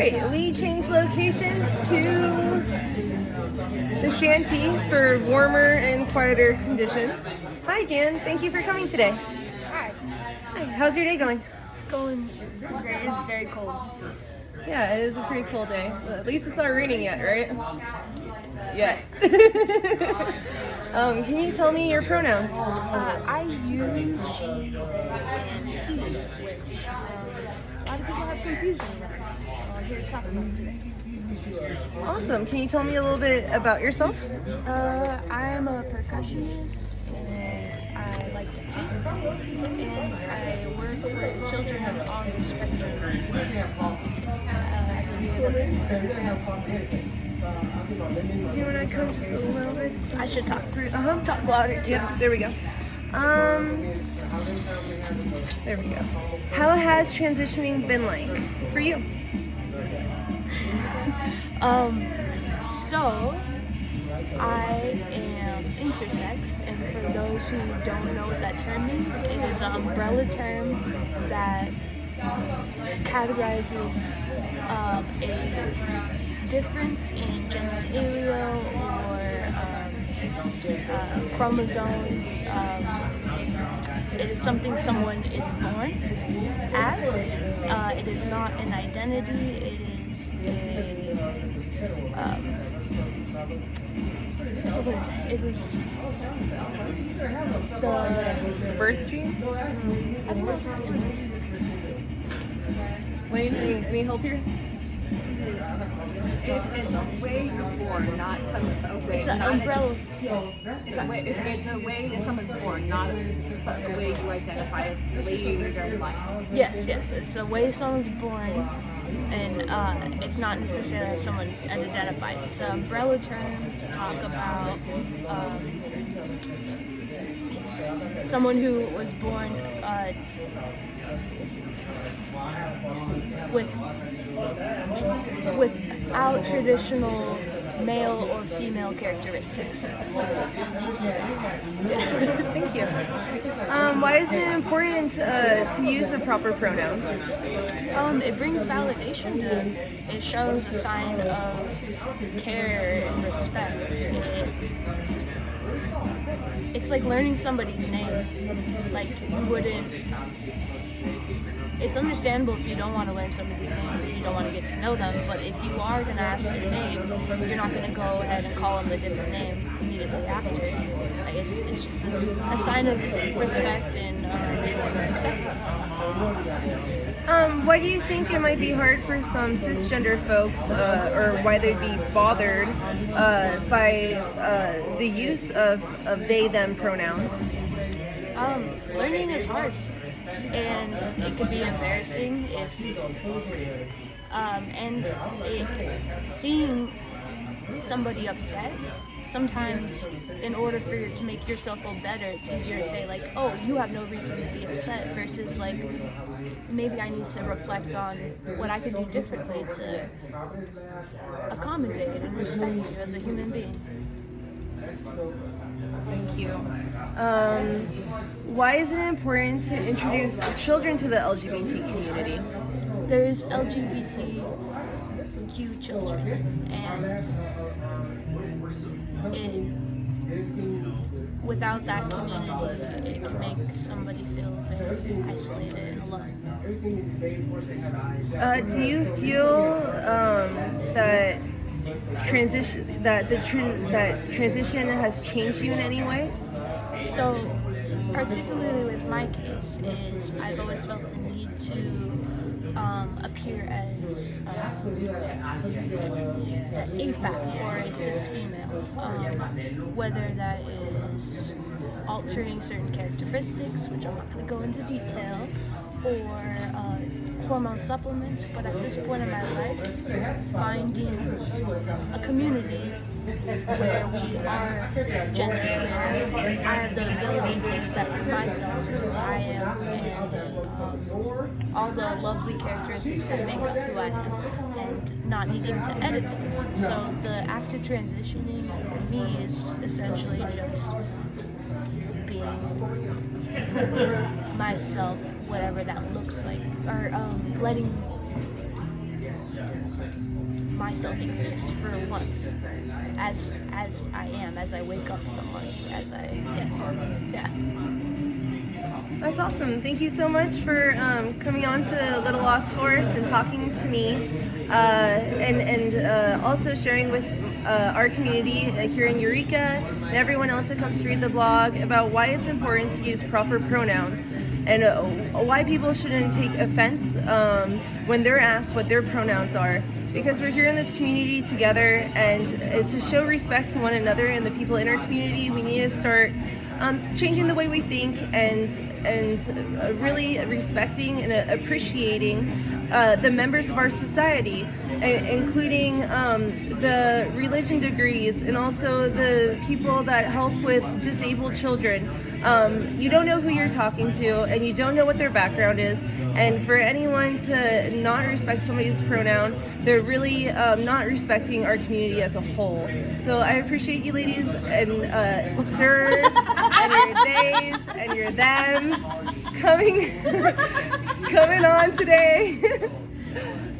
right, we changed locations to the shanty for warmer and quieter conditions. Hi, Dan. Thank you for coming today. Hi. Hi. How's your day going? It's going great. It's very cold. Yeah, it is a pretty cold day. At least it's not raining yet, right? Yet. Can you tell me your pronouns? I use she, they, and he, which a lot of people have confusion around. So I'm here to talk about it today. Awesome. Can you tell me a little bit about yourself? I'm a percussionist, and I like to paint, and I work with children on the spectrum as a rehabilitator. Do you want to come just a little bit? I should talk louder too. Yeah, there we go. There we go. How has transitioning been like for you? So I am intersex, and for those who don't know what that term means, it is an umbrella term that categorizes a difference in genitalia or chromosomes. It is something someone is born as. It is not an identity. It is what's the word? It is the Birth gene? Wayne, any help here? It's a way you're born, not a way. It's an umbrella. It's a way that someone's born, not a way you identify later during life. Yes. It's the way someone's born, and it's not necessarily how someone identifies. It's an umbrella term to talk about someone who was born without traditional male or female characteristics. Thank you. Why is it important to use the proper pronouns? It brings validation to it shows a sign of care and respect. It's like learning somebody's name. Like, you wouldn't. It's understandable if you don't want to learn somebody's name because you don't want to get to know them, but if you are going to ask their name, you're not going to go ahead and call them a different name immediately after. Like, it's just a sign of respect and acceptance. Why do you think it might be hard for some cisgender folks, or why they'd be bothered by the use of they/them pronouns? Learning is hard, and it can be embarrassing if, seeing somebody upset. Sometimes, in order to make yourself feel better, it's easier to say like, "Oh, you have no reason to be upset," versus like, maybe I need to reflect on what I could do differently to accommodate and respect you as a human being. Thank you. Why is it important to introduce children to the LGBT community? There's LGBTQ children, and without that community, it can make somebody feel very isolated and alone. Do you feel that transition has changed you in any way? So, particularly with my case, is I've always felt the need to appear as an AFAB or a cis female, whether that is altering certain characteristics, which I'm not going to go into detail, or hormone supplements, but at this point in my life, finding a community where we are gender queer, I have the ability to accept myself, who I am, and all the lovely characteristics that make up who I am, and not needing to edit those. So the act of transitioning for me is essentially just being myself, whatever that looks like, or letting myself exist for once, as I am, as I wake up in the morning, yeah. That's awesome. Thank you so much for coming on to Little Lost Forest and talking to me, and also sharing with our community here in Eureka and everyone else that comes to read the blog about why it's important to use proper pronouns and why people shouldn't take offense when they're asked what their pronouns are. Because we're here in this community together, and to show respect to one another and the people in our community, we need to start changing the way we think and really respecting and appreciating the members of our society, including the religion degrees and also the people that help with disabled children. You don't know who you're talking to, and you don't know what their background is, and for anyone to not respect somebody's pronoun, they're really not respecting our community as a whole. So I appreciate you ladies and sirs and your theys and your thems coming on today.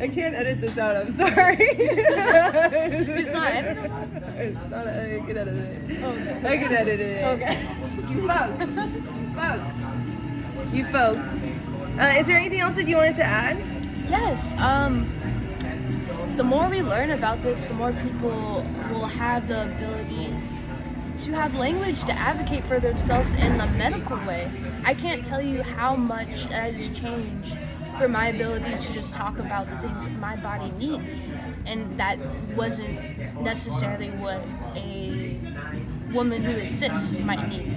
I can't edit this out, I'm sorry. It's not editable? It's not, I can edit it. Okay. I can edit it. Okay. You folks. Is there anything else that you wanted to add? Yes. The more we learn about this, the more people will have the ability to have language to advocate for themselves in the medical way. I can't tell you how much has changed for my ability to just talk about the things that my body needs. And that wasn't necessarily what a woman who is cis might need.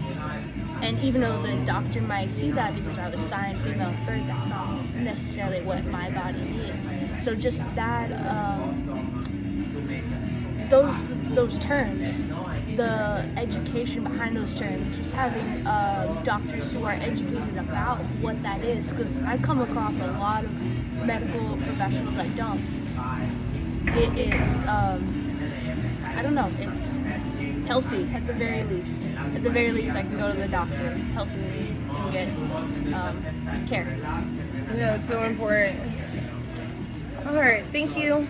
And even though the doctor might see that because I was assigned female at birth, that's not necessarily what my body needs. So just that, those terms, the education behind those terms, just having doctors who are educated about what that is, because I've come across a lot of medical professionals that don't. It's I don't know, it's healthy at the very least. At the very least, I can go to the doctor healthily and get care. Yeah, it's so important. All right, thank you.